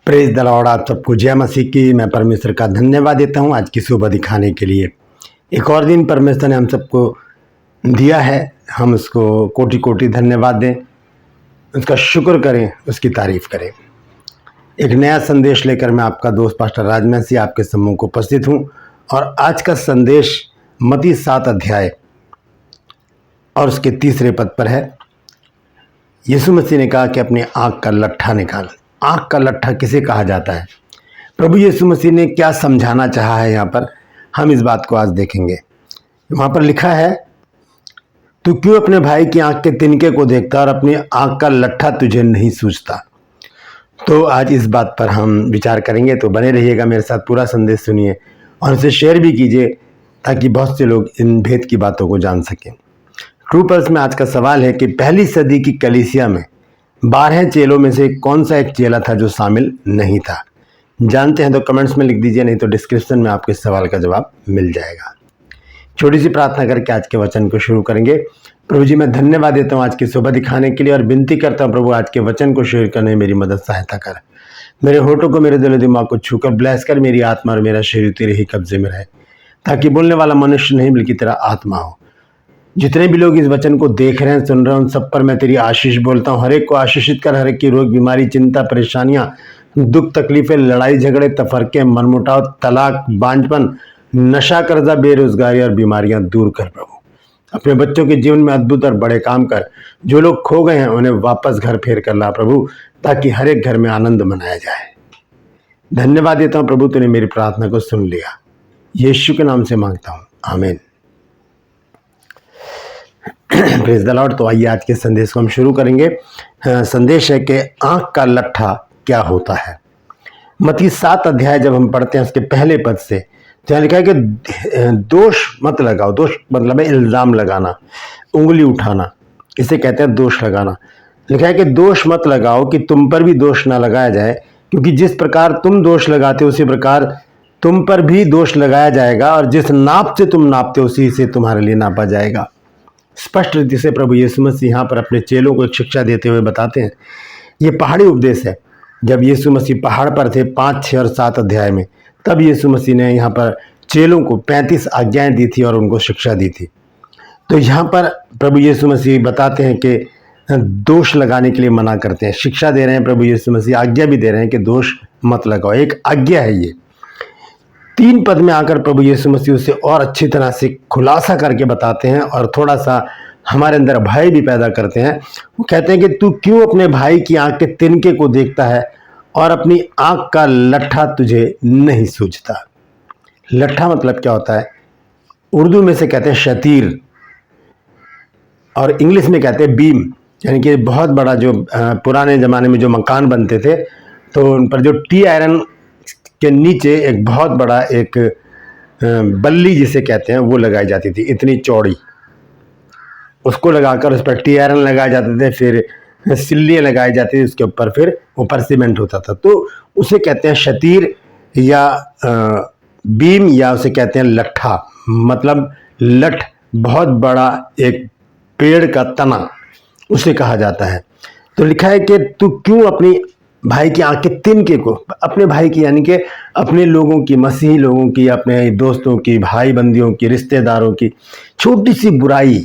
Praise the Lord. आप सबको जय मसीह की। मैं परमेश्वर का धन्यवाद देता हूँ आज की सुबह दिखाने के लिए। एक और दिन परमेश्वर ने हम सबको दिया है, हम उसको कोटि कोटि धन्यवाद दें, उसका शुक्र करें, उसकी तारीफ करें। एक नया संदेश लेकर मैं आपका दोस्त पास्टर राजमसी आपके सम्मुख उपस्थित हूँ और आज का संदेश मत्ती 7 अध्याय और उसके 3 पद पर है। यीशु मसीह ने कहा कि अपनी आँख का लट्ठा निकाल। आँख का लट्ठा किसे कहा जाता है? प्रभु यीशु मसीह ने क्या समझाना चाहा है यहाँ पर, हम इस बात को आज देखेंगे। वहाँ पर लिखा है, तू क्यों अपने भाई की आँख के तिनके को देखता और अपनी आँख का लट्ठा तुझे नहीं सूझता। तो आज इस बात पर हम विचार करेंगे, तो बने रहिएगा मेरे साथ, पूरा संदेश सुनिए और इसे शेयर भी कीजिए ताकि बहुत से लोग इन भेद की बातों को जान सकें। ट्रू पल्स में आज का सवाल है कि पहली सदी की कलीसिया में 12 चेलों में से कौन सा एक चेला था जो शामिल नहीं था? जानते हैं तो कमेंट्स में लिख दीजिए, नहीं तो डिस्क्रिप्शन में आपको इस सवाल का जवाब मिल जाएगा। छोटी सी प्रार्थना करके आज के वचन को शुरू करेंगे। प्रभु जी, मैं धन्यवाद देता हूँ आज की सुबह दिखाने के लिए और विनती करता हूँ प्रभु, आज के वचन को शेयर करने में मेरी मदद सहायता कर। मेरे होठों को, मेरे दिल दिमाग को छूकर ब्लेस कर, मेरी आत्मा और मेरा शरीर तेरे ही कब्जे में रहे, ताकि बोलने वाला मनुष्य नहीं बल्कि तेरा आत्मा हो। जितने भी लोग इस वचन को देख रहे हैं, सुन रहे हैं, उन सब पर मैं तेरी आशीष बोलता हूँ। हर एक को आशीषित कर, हर एक की रोग, बीमारी, चिंता, परेशानियां, दुख, तकलीफें, लड़ाई झगड़े, तफरके, मनमुटाव, तलाक, बांझपन, नशा, कर्जा, बेरोजगारी और बीमारियां दूर कर प्रभु। अपने बच्चों के जीवन में अद्भुत और बड़े काम कर। जो लोग खो गए हैं उन्हें वापस घर फेर कर ला प्रभु, ताकि हर एक घर में आनंद मनाया जाए। धन्यवाद देता हूँ प्रभु, तूने मेरी प्रार्थना को सुन लिया। यीशु के नाम से मांगता हूँ, आमीन। Praise the Lord. तो आइए आज के संदेश को हम शुरू करेंगे। संदेश है कि आंख का लट्ठा क्या होता है। मत्ती 7 अध्याय जब हम पढ़ते हैं उसके पहले पद से, तो यहाँ लिखा है कि दोष मत लगाओ। दोष मतलब है इल्जाम लगाना, उंगली उठाना, इसे कहते हैं दोष लगाना। लिखा है कि दोष मत लगाओ कि तुम पर भी दोष ना लगाया जाए, क्योंकि जिस प्रकार तुम दोष लगाते हो उसी प्रकार तुम पर भी दोष लगाया जाएगा, और जिस नाप से तुम नापते हो उसी से तुम्हारे लिए नापा जाएगा। स्पष्ट रीति से प्रभु यीशु मसीह यहाँ पर अपने चेलों को एक शिक्षा देते हुए बताते हैं। ये पहाड़ी उपदेश है। जब यीशु मसीह पहाड़ पर थे 5, 6 और 7 अध्याय में, तब यीशु मसीह ने यहाँ पर चेलों को 35 आज्ञाएं दी थी और उनको शिक्षा दी थी। तो यहाँ पर प्रभु यीशु मसीह बताते हैं कि दोष लगाने के लिए मना करते हैं, शिक्षा दे रहे हैं प्रभु यीशु मसीह, आज्ञा भी दे रहे हैं कि दोष मत लगाओ। एक आज्ञा है ये। 3 पद में आकर प्रभु यीशु मसीह उसे और अच्छी तरह से खुलासा करके बताते हैं और थोड़ा सा हमारे अंदर भय भी पैदा करते हैं। वो कहते हैं कि तू क्यों अपने भाई की आंख के तिनके को देखता है और अपनी आंख का लट्ठा तुझे नहीं सूझता। लट्ठा मतलब क्या होता है? उर्दू में से कहते हैं शतीर और इंग्लिश में कहते हैं बीम, यानी कि बहुत बड़ा जो पुराने ज़माने में जो मकान बनते थे तो उन पर जो टी आयरन के नीचे एक बहुत बड़ा एक बल्ली जिसे कहते हैं वो लगाई जाती थी, इतनी चौड़ी। उसको लगाकर उस पर टी आयरन लगाए जाते थे, फिर सिल्लियाँ लगाई जाती थी, उसके ऊपर फिर ऊपर सीमेंट होता था। तो उसे कहते हैं शतीर या बीम, या उसे कहते हैं लट्ठा। मतलब लठ, बहुत बड़ा एक पेड़ का तना, उसे कहा जाता है। तो लिखा है कि तू क्यों अपनी भाई की आंख के तिनके को, अपने भाई की यानी कि अपने लोगों की, मसीही लोगों की, अपने दोस्तों की, भाई बंदियों की, रिश्तेदारों की छोटी सी बुराई,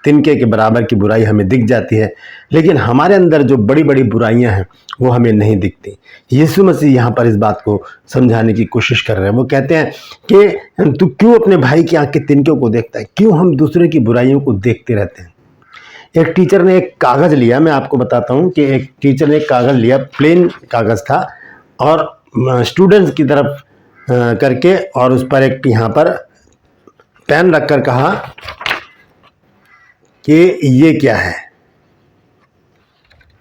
तिनके के बराबर की बुराई हमें दिख जाती है, लेकिन हमारे अंदर जो बड़ी बड़ी बुराइयां हैं वो हमें नहीं दिखती। यीशु मसीह यहाँ पर इस बात को समझाने की कोशिश कर रहे हैं। वो कहते हैं कि तू क्यों अपने भाई की आंख के तिनके को देखता है। क्यों हम दूसरे की बुराइयों को देखते रहते हैं। एक टीचर ने एक कागज़ लिया, मैं आपको बताता हूँ कि एक टीचर ने एक कागज़ लिया, प्लेन कागज़ था, और स्टूडेंट्स की तरफ करके और उस पर एक यहाँ पर पेन रखकर कहा कि ये क्या है।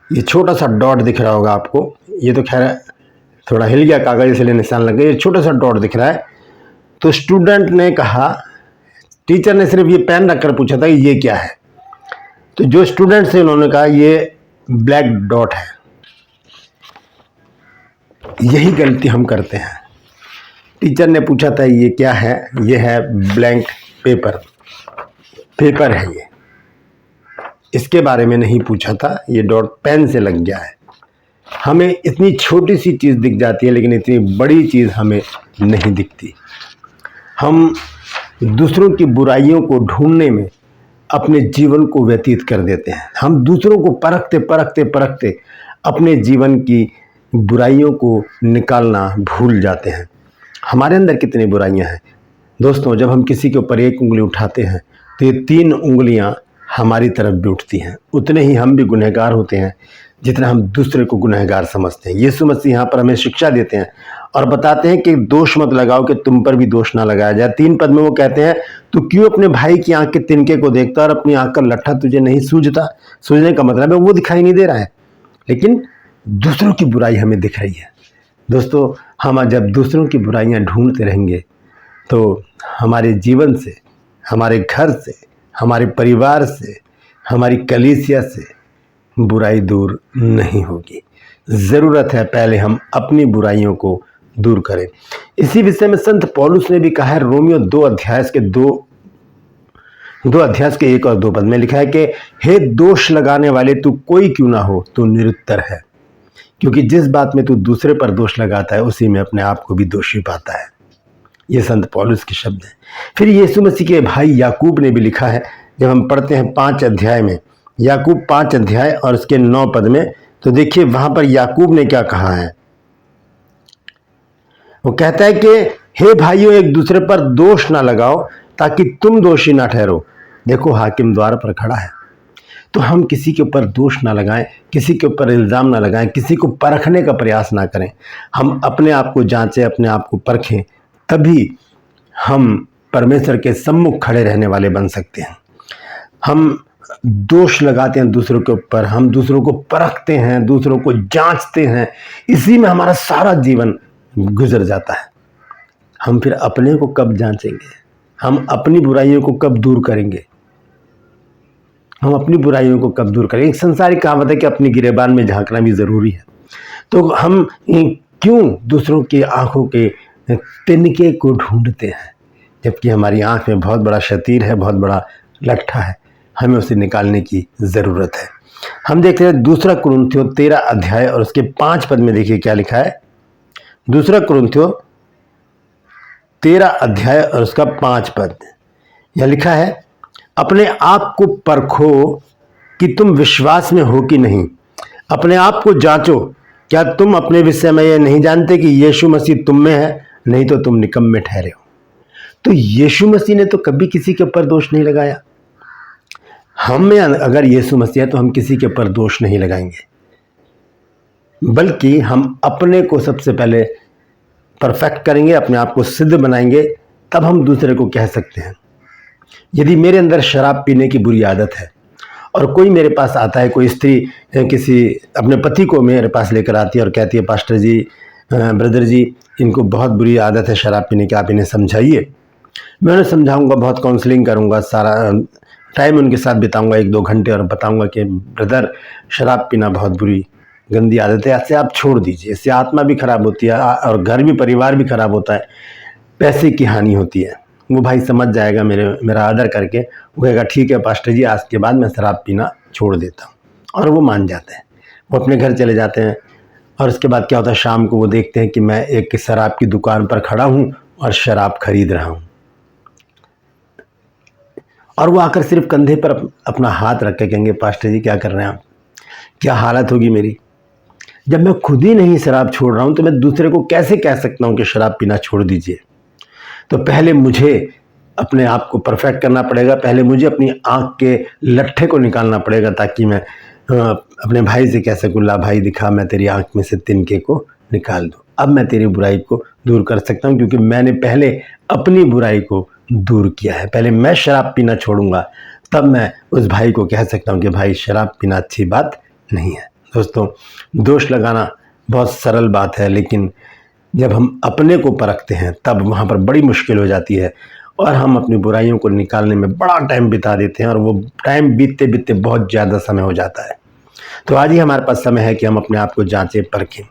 ये छोटा सा डॉट दिख रहा होगा आपको, ये तो खैर थोड़ा हिल गया कागज़ इसलिए निशान लग गया, ये छोटा सा डॉट दिख रहा है। तो स्टूडेंट ने कहा, टीचर ने सिर्फ ये पेन रखकर पूछा था कि ये क्या है। तो जो स्टूडेंट थे उन्होंने कहा ये ब्लैक डॉट है। यही गलती हम करते हैं। टीचर ने पूछा था ये क्या है, ये है ब्लैंक पेपर, पेपर है ये, इसके बारे में नहीं पूछा था, ये डॉट पेन से लग गया है। हमें इतनी छोटी सी चीज़ दिख जाती है, लेकिन इतनी बड़ी चीज़ हमें नहीं दिखती। हम दूसरों की बुराइयों को ढूंढने में अपने जीवन को व्यतीत कर देते हैं। हम दूसरों को परखते परखते परखते अपने जीवन की बुराइयों को निकालना भूल जाते हैं। हमारे अंदर कितनी बुराइयां हैं दोस्तों। जब हम किसी के ऊपर एक उंगली उठाते हैं तो ये 3 उंगलियां हमारी तरफ भी उठती हैं। उतने ही हम भी गुनहगार होते हैं जितना हम दूसरे को गुनहगार समझते हैं। यीशु मसीह यहाँ पर हमें शिक्षा देते हैं और बताते हैं कि दोष मत लगाओ कि तुम पर भी दोष ना लगाया जाए। 3 पद में वो कहते हैं, तू क्यों अपने भाई की आंख के तिनके को देखता और अपनी आंख का लट्ठा तुझे नहीं सूझता। सूझने का मतलब है वो दिखाई नहीं दे रहा है, लेकिन दूसरों की बुराई हमें दिख रही है। दोस्तों, हम जब दूसरों की बुराइयां ढूंढते रहेंगे तो हमारे जीवन से, हमारे घर से, हमारे परिवार से, हमारी कलीसिया से बुराई दूर नहीं होगी। ज़रूरत है पहले हम अपनी बुराइयों को दूर करें। इसी विषय में संत पौलुस ने भी कहा है, रोमियो 2 अध्याय के 1 और 2 पद में लिखा है कि हे दोष लगाने वाले, तू कोई क्यों ना हो, तू निरुत्तर है, क्योंकि जिस बात में तू दूसरे पर दोष लगाता है उसी में अपने आप को भी दोषी पाता है। ये संत पौलुस के शब्द हैं। फिर यीशु मसीह के भाई याकूब ने भी लिखा है, जब हम पढ़ते हैं 5 अध्याय में, याकूब 5 अध्याय और उसके 9 पद में, तो देखिए वहां पर याकूब ने क्या कहा है। वो कहता है कि हे भाइयों, एक दूसरे पर दोष ना लगाओ ताकि तुम दोषी ना ठहरो। देखो हाकिम द्वार पर खड़ा है। तो हम किसी के ऊपर दोष ना लगाएं, किसी के ऊपर इल्ज़ाम ना लगाएं, किसी को परखने का प्रयास ना करें। हम अपने आप को जांचें, अपने आप को परखें, तभी हम परमेश्वर के सम्मुख खड़े रहने वाले बन सकते हैं। हम दोष लगाते हैं दूसरों के ऊपर, हम दूसरों को परखते हैं, दूसरों को जांचते हैं, इसी में हमारा सारा जीवन गुजर जाता है। हम फिर अपने को कब जांचेंगे? हम अपनी बुराइयों को कब दूर करेंगे? हम अपनी बुराइयों को कब दूर करेंगे? एक संसारिक कहावत है कि अपनी गिरेबान में झांकना भी ज़रूरी है। तो हम क्यों दूसरों की आंखों के तिनके को ढूंढते हैं, जबकि हमारी आंख में बहुत बड़ा शतीर है, बहुत बड़ा लट्ठा है। हमें उसे निकालने की ज़रूरत है। हम देखते हैं 2 कुरिन्थियों 13 अध्याय और उसके 5 पद में देखिए क्या लिखा है। 2 कुरिन्थियों 13 अध्याय और उसका 5 पद, यह लिखा है, अपने आप को परखो कि तुम विश्वास में हो कि नहीं। अपने आप को जांचो, क्या तुम अपने विषय में यह नहीं जानते कि यीशु मसीह तुम में है, नहीं तो तुम निकम्मे ठहरे हो। तो यीशु मसीह ने तो कभी किसी के ऊपर दोष नहीं लगाया। हम में अगर यीशु मसीह है तो हम किसी के ऊपर दोष नहीं लगाएंगे, बल्कि हम अपने को सबसे पहले परफेक्ट करेंगे, अपने आप को सिद्ध बनाएंगे, तब हम दूसरे को कह सकते हैं। यदि मेरे अंदर शराब पीने की बुरी आदत है और कोई मेरे पास आता है, कोई स्त्री किसी अपने पति को मेरे पास लेकर आती है और कहती है, पास्टर जी, ब्रदर जी, इनको बहुत बुरी आदत है शराब पीने की, आप इन्हें समझाइए। मैं उन्हें समझाऊंगा, बहुत काउंसलिंग करूंगा, सारा टाइम उनके साथ बिताऊंगा 1-2 घंटे, और बताऊंगा कि ब्रदर, शराब पीना बहुत बुरी गंदी आदत है, ऐसे आप छोड़ दीजिए, इससे आत्मा भी खराब होती है और घर भी, परिवार भी खराब होता है, पैसे की हानि होती है। वो भाई समझ जाएगा, मेरा आदर करके वो कहेगा, ठीक है पास्टर जी, आज के बाद मैं शराब पीना छोड़ देता हूँ, और वो मान जाते हैं। वो अपने घर चले जाते हैं और उसके बाद क्या होता है, शाम को वो देखते हैं कि मैं एक शराब की दुकान पर खड़ा हूँ और शराब खरीद रहा हूँ, और वो आकर सिर्फ कंधे पर अपना हाथ रख के कहेंगे, पास्टर जी क्या कर रहे हैं आप? क्या हालत होगी मेरी? जब मैं खुद ही नहीं शराब छोड़ रहा हूँ तो मैं दूसरे को कैसे कह सकता हूँ कि शराब पीना छोड़ दीजिए? तो पहले मुझे अपने आप को परफेक्ट करना पड़ेगा, पहले मुझे अपनी आंख के लट्ठे को निकालना पड़ेगा, ताकि मैं अपने भाई से कह सकूँ, ला भाई दिखा, मैं तेरी आंख में से तिनके को निकाल दूँ। अब मैं तेरी बुराई को दूर कर सकता हूँ, क्योंकि मैंने पहले अपनी बुराई को दूर किया है। पहले मैं शराब पीना छोड़ूंगा, तब मैं उस भाई को कह सकता हूँ कि भाई, शराब पीना अच्छी बात नहीं है। दोस्तों, दोष लगाना बहुत सरल बात है, लेकिन जब हम अपने को परखते हैं तब वहाँ पर बड़ी मुश्किल हो जाती है, और हम अपनी बुराइयों को निकालने में बड़ा टाइम बिता देते हैं, और वो टाइम बीतते बीतते बहुत ज़्यादा समय हो जाता है। तो आज ही हमारे पास समय है कि हम अपने आप को जांचें, परखें।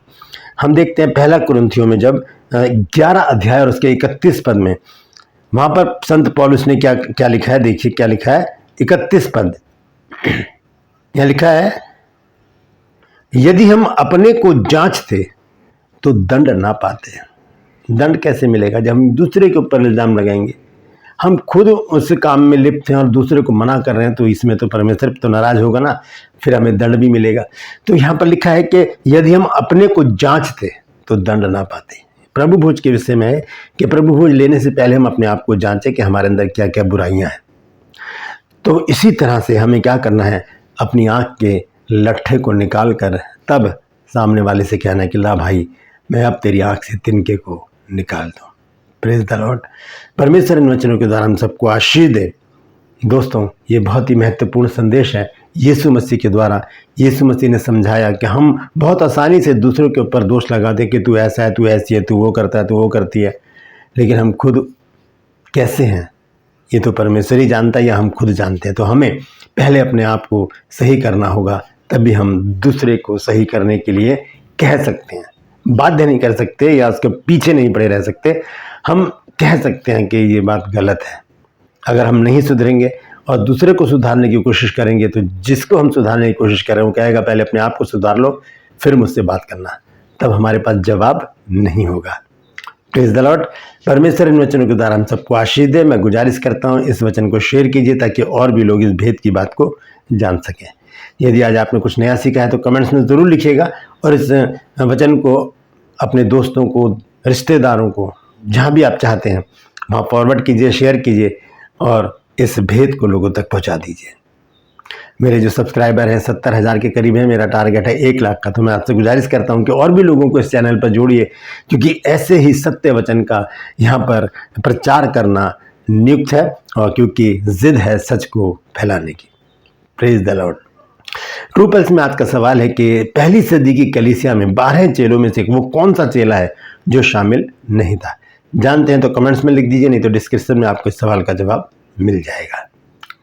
हम देखते हैं 1 कुरिन्थियों में जब 11 अध्याय और उसके 31 पद में, वहाँ पर संत पौलुस ने क्या लिखा है। देखिए क्या लिखा है, 31 पद। यह लिखा है, यदि हम अपने को जांचते तो दंड ना पाते। दंड कैसे मिलेगा? जब हम दूसरे के ऊपर इल्ज़ाम लगाएंगे। हम खुद उस काम में लिप्त हैं और दूसरे को मना कर रहे हैं, तो इसमें तो परमेश्वर तो नाराज होगा ना, फिर हमें दंड भी मिलेगा। तो यहाँ पर लिखा है कि यदि हम अपने को जांचते तो दंड ना पाते। प्रभु भोज के विषय में है कि प्रभु भोज लेने से पहले हम अपने आप को जांचें कि हमारे अंदर क्या क्या बुराइयां हैं। तो इसी तरह से हमें क्या करना है, अपनी आँख के लट्ठे को निकाल कर तब सामने वाले से कहना है कि ला भाई, मैं अब तेरी आँख से तिनके को निकाल दूँ। Praise the Lord. परमेश्वर इन वचनों के द्वारा हम सबको आशीष दे। दोस्तों, ये बहुत ही महत्वपूर्ण संदेश है यीशु मसीह के द्वारा। यीशु मसीह ने समझाया कि हम बहुत आसानी से दूसरों के ऊपर दोष लगाते कि तू ऐसा है, तू ऐसी है, तू वो करता है, तू वो करती है, लेकिन हम खुद कैसे हैं ये तो परमेश्वर ही जानता है या हम खुद जानते हैं। तो हमें पहले अपने आप को सही करना होगा, तभी हम दूसरे को सही करने के लिए कह सकते हैं। बाध्य नहीं कर सकते या उसके पीछे नहीं पड़े रह सकते। हम कह सकते हैं कि ये बात गलत है। अगर हम नहीं सुधरेंगे और दूसरे को सुधारने की कोशिश करेंगे तो जिसको हम सुधारने की कोशिश कर रहे हैं वो कहेगा पहले अपने आप को सुधार लो, फिर मुझसे बात करना। तब हमारे पास जवाब नहीं होगा। Praise the Lord. परमेश्वर इन वचनों के द्वारा हम सबको आशीष दे। मैं गुजारिश करता हूँ इस वचन को शेयर कीजिए ताकि और भी लोग इस भेद की बात को जान सकें। यदि आज आपने कुछ नया सीखा है तो कमेंट्स में ज़रूर लिखिएगा और इस वचन को अपने दोस्तों को, रिश्तेदारों को, जहाँ भी आप चाहते हैं वहाँ फॉरवर्ड कीजिए, शेयर कीजिए और इस भेद को लोगों तक पहुँचा दीजिए। मेरे जो सब्सक्राइबर हैं 70,000 के करीब हैं, मेरा टारगेट है 1 लाख का। तो मैं आपसे गुजारिश करता हूं कि और भी लोगों को इस चैनल पर जोड़िए, क्योंकि ऐसे ही सत्य वचन का यहाँ पर प्रचार करना नियुक्त है और क्योंकि जिद है सच को फैलाने की। Praise the Lord. True pulse में आज का सवाल है कि पहली सदी की कलीसिया में 12 चेलों में से वो कौन सा चेला है जो शामिल नहीं था? जानते हैं तो कमेंट्स में लिख दीजिए, नहीं तो डिस्क्रिप्शन में आपको इस सवाल का जवाब मिल जाएगा।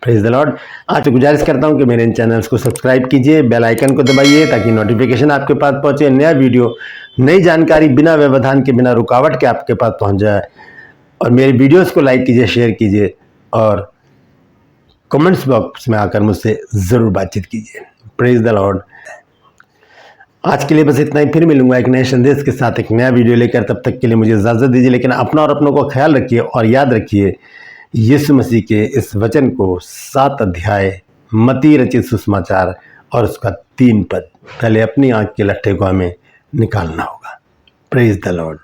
Praise the Lord. आज गुजारिश करता हूं कि मेरे इन चैनल्स को सब्सक्राइब कीजिए, बेल आइकन को दबाइए ताकि नोटिफिकेशन आपके पास पहुंचे, नया वीडियो, नई जानकारी बिना व्यवधान के, बिना रुकावट के आपके पास पहुंच जाए। और मेरे वीडियोस को लाइक कीजिए, शेयर कीजिए और कमेंट्स बॉक्स में आकर मुझसे ज़रूर बातचीत कीजिए। Praise the Lord. आज के लिए बस इतना ही। फिर मिलूंगा एक नए संदेश के साथ, एक नया वीडियो लेकर। तब तक के लिए मुझे इजाज़त दीजिए, लेकिन अपना और अपनों का ख्याल रखिए और याद रखिए यीशु मसीह के इस वचन को 7 अध्याय मत्ती रचित सुसमाचार और उसका 3 पद, पहले अपनी आँख के लट्ठे को हमें निकालना होगा। Praise the Lord.